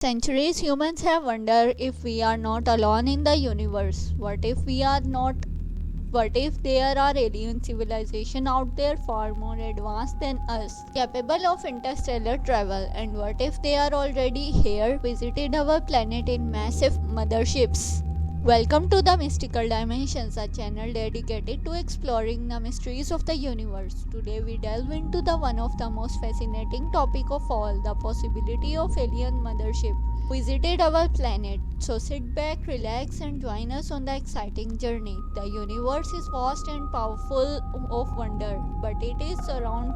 Centuries humans have wondered if we are not alone in the universe. What if we are not? What if there are alien civilizations out there far more advanced than us, capable of interstellar travel? And what if they are already here, visited our planet in massive motherships? Welcome to the Mystical Dimensions, a channel dedicated to exploring the mysteries of the universe. Today we delve into one of the most fascinating topic of all, the possibility of alien mothership visited our planet. So sit back, relax and join us on the exciting journey. The universe is vast and powerful of wonder, but it is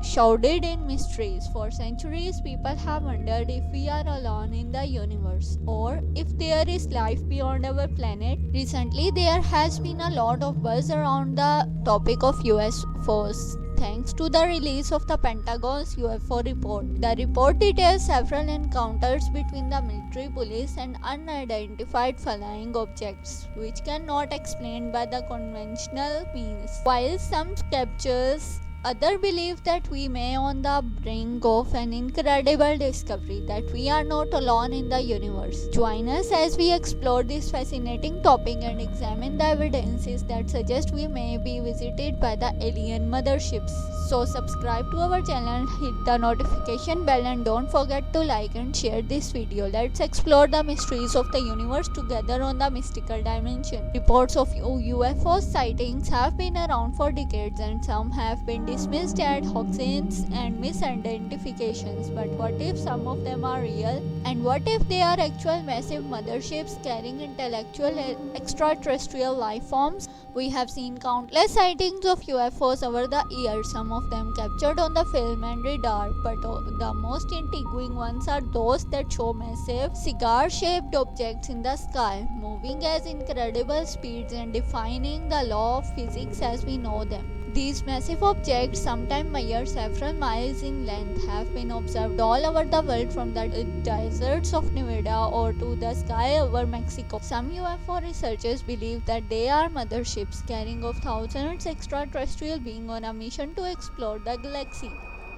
shrouded in mysteries. For centuries people have wondered if we are alone in the universe or if there is life beyond our planet. Recently there has been a lot of buzz around the topic of UFOs, thanks to the release of the Pentagon's UFO report. The report details several encounters between the military police and unidentified flying objects, which cannot be explained by the conventional means. While some captures, others believe that we may on the brink of an incredible discovery, that we are not alone in the universe. Join us as we explore this fascinating topic and examine the evidences that suggest we may be visited by the alien motherships. So subscribe to our channel, hit the notification bell and don't forget to like and share this video. Let's explore the mysteries of the universe together on the Mystical Dimension. Reports of UFO sightings have been around for decades and some have been dismissed as hoaxes and misidentifications. But what if some of them are real? And what if they are actual massive motherships carrying intellectual extraterrestrial life forms? We have seen countless sightings of UFOs over the years, some of them captured on the film and radar, but the most intriguing ones are those that show massive cigar-shaped objects in the sky, moving at incredible speeds and defying the law of physics as we know them. These massive objects, sometimes measure several miles in length, have been observed all over the world, from the deserts of Nevada or to the sky over Mexico. Some UFO researchers believe that they are motherships carrying of thousands extraterrestrial beings on a mission to explore the galaxy.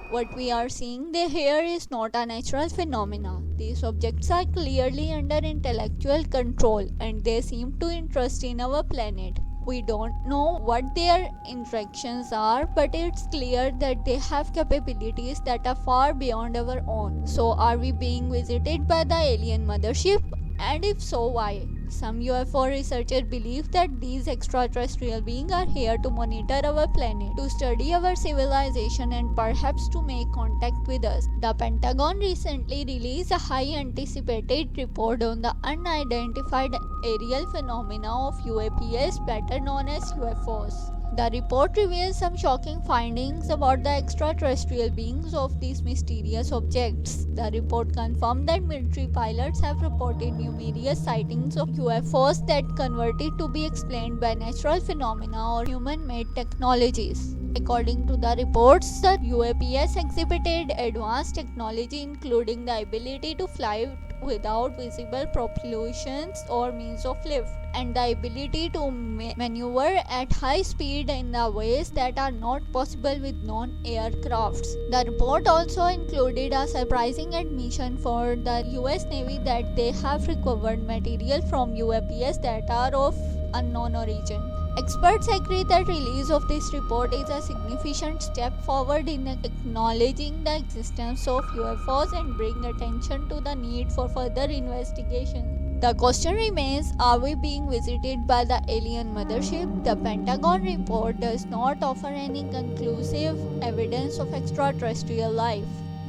What we are seeing here is not a natural phenomenon. These objects are clearly under intellectual control and they seem to interest in our planet. We don't know what their interactions are, but it's clear that they have capabilities that are far beyond our own. So are we being visited by the alien mothership? And if so, why? Some UFO researchers believe that these extraterrestrial beings are here to monitor our planet, to study our civilization and perhaps to make contact with us. The Pentagon recently released a highly anticipated report on the unidentified aerial phenomena of UAPs, better known as UFOs. The report reveals some shocking findings about the extraterrestrial beings of these mysterious objects. The report confirmed that military pilots have reported numerous sightings of UFOs that converted to be explained by natural phenomena or human-made technologies. According to the reports, the UAPs exhibited advanced technology including the ability to fly without visible propulsions or means of lift, and the ability to maneuver at high speed in the ways that are not possible with non-aircrafts. The report also included a surprising admission for the US Navy that they have recovered material from UAPs that are of unknown origin. Experts agree that release of this report is a significant step forward in acknowledging the existence of UFOs and bring attention to the need for further investigation. The question remains, are we being visited by the alien mothership? The Pentagon report does not offer any conclusive evidence of extraterrestrial life,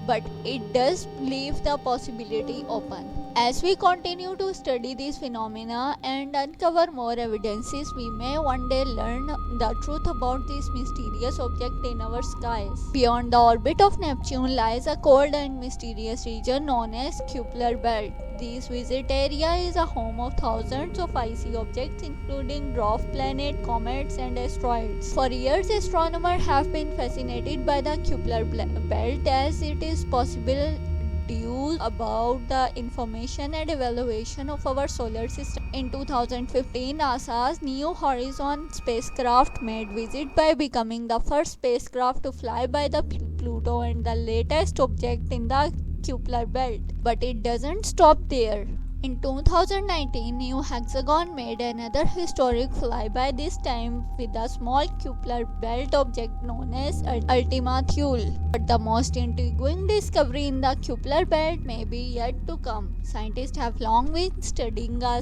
but it does leave the possibility open. As we continue to study these phenomena and uncover more evidences, we may one day learn the truth about this mysterious object in our skies. Beyond the orbit of Neptune lies a cold and mysterious region known as Kuiper Belt. This visit area is a home of thousands of icy objects including dwarf planets, comets and asteroids. For years, astronomers have been fascinated by the Kuiper Belt as it is possible due about the information and evaluation of our solar system. In 2015, NASA's New Horizons spacecraft made visit by becoming the first spacecraft to fly by the Pluto and the latest object in the Kuiper belt. But it doesn't stop there. In 2019, New Hexagon made another historic flyby, this time with a small Kuiper belt object known as Ultima Thule. But the most intriguing discovery in the Kuiper belt may be yet to come. Scientists have long been studying a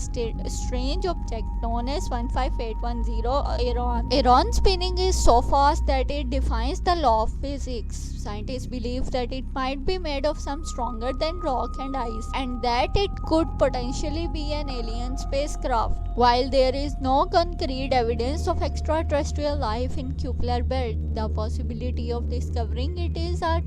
strange object known as 15810 ALIEN. ALIEN spinning is so fast that it defies the law of physics. Scientists believe that it might be made of some stronger than rock and ice, and that it could potentially be an alien spacecraft. While there is no concrete evidence of extraterrestrial life in Kuiper belt, the possibility of discovering it is a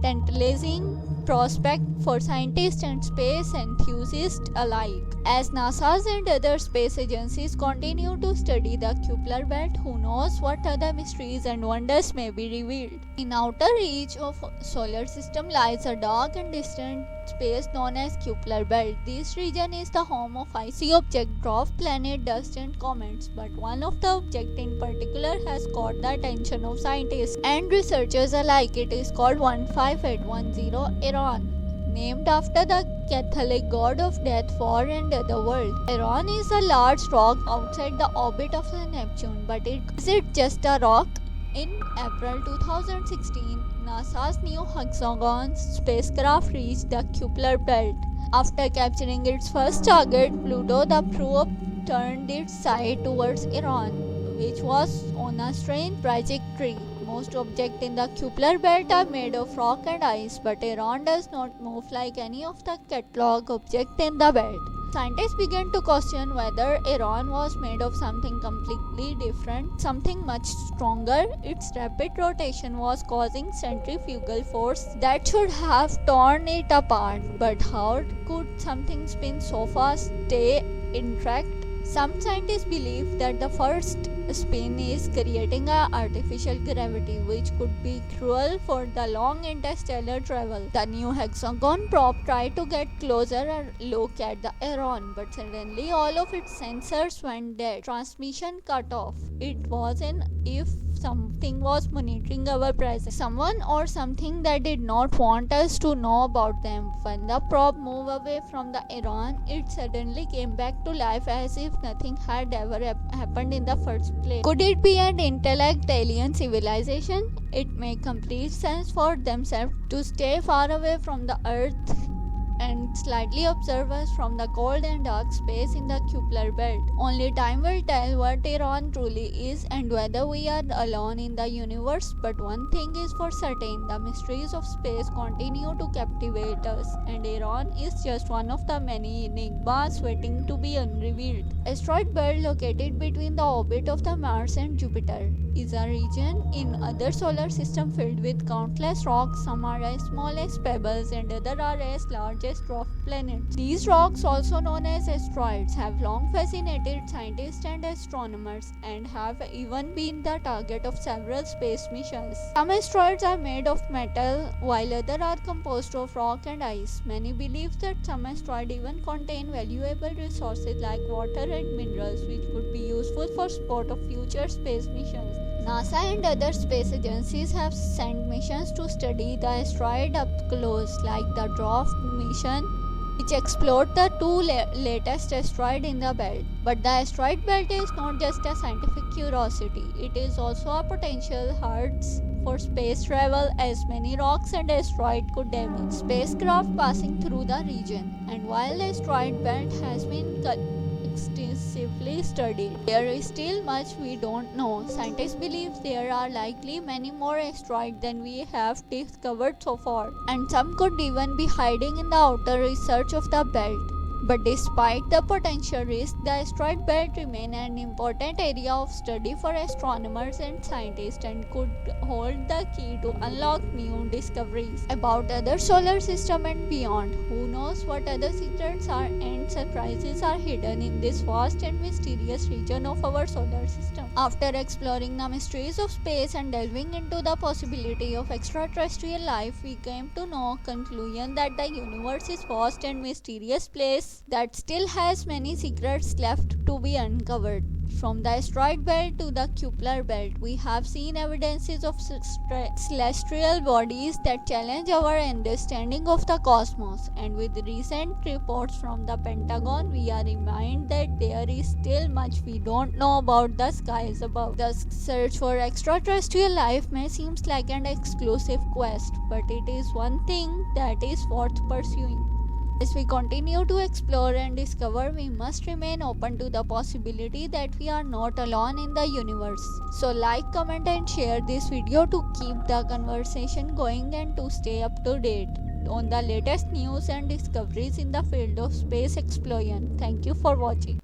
tantalizing prospect for scientists and space enthusiasts alike. As NASA's and other space agencies continue to study the Kuiper belt, who knows what other mysteries and wonders may be revealed. In outer reach of solar system lies a dark and distant space known as Kuiper belt. This region is the home of icy object, dwarf planet, dust and comets. But one of the objects in particular has caught the attention of scientists and researchers alike. It is called 15810 ALIEN, named after the Catholic god of death, war and other world. ALIEN is a large rock outside the orbit of the Neptune, but is it just a rock? In April 2016, NASA's New Hexagon spacecraft reached the Kuiper belt. After capturing its first target, Pluto, the probe turned its sight towards ALIEN, which was on a strange trajectory. Most objects in the Kuiper belt are made of rock and ice, but ALIEN does not move like any of the catalog objects in the belt. Scientists began to question whether ALIEN was made of something completely different, something much stronger. Its rapid rotation was causing centrifugal force that should have torn it apart. But how could something spin so fast stay intact? Some scientists believe that the first spin is creating an artificial gravity, which could be cruel for the long interstellar travel. The New Hexagon probe tried to get closer and look at the ALIEN, but suddenly all of its sensors went dead. Transmission cut off. It was as if something was monitoring our presence. Someone or something that did not want us to know about them. When the probe moved away from the ALIEN, it suddenly came back to life as if nothing had ever happened in the first place. Could it be an intellect alien civilization? It made complete sense for themselves to stay far away from the Earth and slightly observe us from the cold and dark space in the Kuiper belt. Only time will tell what ALIEN truly is and whether we are alone in the universe. But one thing is for certain, the mysteries of space continue to captivate us, and ALIEN is just one of the many enigmas waiting to be unrevealed. Asteroid belt, located between the orbit of the Mars and Jupiter, is a region in other solar system filled with countless rocks. Some are as small as pebbles and others are as large as dwarf planets. These rocks, also known as asteroids, have long fascinated scientists and astronomers and have even been the target of several space missions. Some asteroids are made of metal while others are composed of rock and ice. Many believe that some asteroids even contain valuable resources like water and minerals, which could be useful for support of future space missions. NASA and other space agencies have sent missions to study the asteroid up close, like the dwarf mission, which explored the two latest asteroids in the belt. But the asteroid belt is not just a scientific curiosity, it is also a potential hub for space travel, as many rocks and asteroids could damage spacecraft passing through the region. And while the asteroid belt has been extensively studied, there is still much we don't know. Scientists believe there are likely many more asteroids than we have discovered so far, and some could even be hiding in the outer research of the belt. But despite the potential risk, the asteroid belt remains an important area of study for astronomers and scientists and could hold the key to unlock new discoveries about other solar systems and beyond. Who knows what other secrets and surprises are hidden in this vast and mysterious region of our solar system. After exploring the mysteries of space and delving into the possibility of extraterrestrial life, we came to know conclusion that the universe is vast and mysterious place universe that still has many secrets left to be uncovered. From the asteroid belt to the Kuiper belt, we have seen evidences of celestial bodies that challenge our understanding of the cosmos. And with recent reports from the Pentagon, we are reminded that there is still much we don't know about the skies above. The search for extraterrestrial life may seem like an exclusive quest, but it is one thing that is worth pursuing. As we continue to explore and discover, we must remain open to the possibility that we are not alone in the universe. So like, comment and share this video to keep the conversation going and to stay up to date on the latest news and discoveries in the field of space exploration. Thank you for watching.